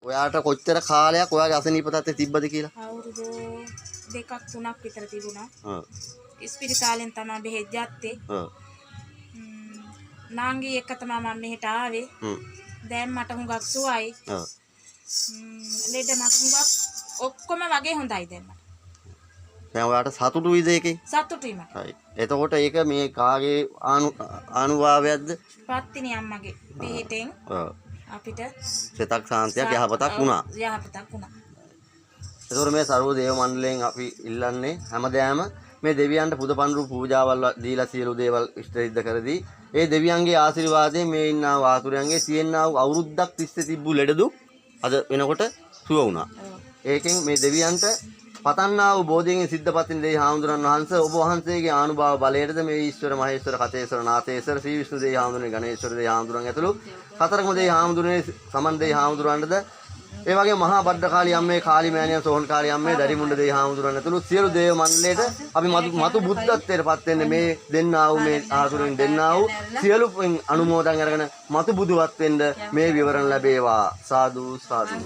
ඔයාට කොච්චර කාලයක් ඔයාගේ අසනීප තත්ත්වය තිබ්බද කියලා? අවුරුදු 2ක් 3ක් විතර තිබුණා. ඔව්. ඉස්පිරිතාලෙන් තමයි බෙහෙත් ගත්තේ. ඔව්. නාංගි එක්ක තමයි මම මෙහෙට ආවේ. දැන් මට හුඟක් සුවයි. ඔව්. ලෙඩ මට හුඟක් ඔක්කොම වගේ හොඳයි දැන් මට. දැන් ඔයාට සතුටුයිද ඒකේ? සතුටුයි මට. හරි. එතකොට ඒක මේ කාගේ ආනුභාවයක්ද? පත්තිනි අම්මගේ බෙහෙතෙන් ඔව්. අපිට සිතක් සාන්තියක් යහපතක් වුණා. යහපතක් වුණා. ඒතකොට මේ සර්ව දේව මණ්ඩලයෙන් අපි ඉල්ලන්නේ හැමදාම මේ දෙවියන්ට පුද පඬුරු පූජාවල් දීලා සියලු දේවල් ඉෂ්ට සිද්ධ කරදී ඒ දෙවියන්ගේ ආශිර්වාදයෙන් මේ ඉන්නා වාතුරයන්ගේ තියෙනා අවුරුද්දක් තිස්සේ තිබ්බු ලෙඩදු අද වෙනකොට සුව වුණා. ඒකෙන් මේ දෙවියන්ට පතන්නා වූ බෝධියෙන් සිද්ධපත්ින් දෙවි හාමුදුරන් වහන්සේ ඔබ වහන්සේගේ ආනුභාව බලයටද මේ ඊශ්වර මහේශ්වර කතේශ්වර නාථේශ්වර ශ්‍රී විෂ්ණු දෙවි හාමුදුරනේ ගණේශ්වර දෙවි හාමුදුරන් ඇතුළු හතරකම දෙවි හාමුදුරනේ සමන් දෙවි හාමුදුරන්ටද ඒ වගේ මහා භද්‍රකාලී අම්මේ කාලී මෑණියන් සෝහන්කාරී අම්මේ දරිමුණ්ඩ දෙවි හාමුදුරන් ඇතුළු සියලු දේව මණ්ඩලයට අපි මතු බුද්ධත්වයට පත් වෙන්නේ මේ දෙන්නා වූ මේ ආසුරෙන් දෙන්නා වූ සියලු අනුමෝදන් අරගෙන මතු බුදුවත් වෙන්න මේ විවරණ ලැබේවා සාදු සාදු.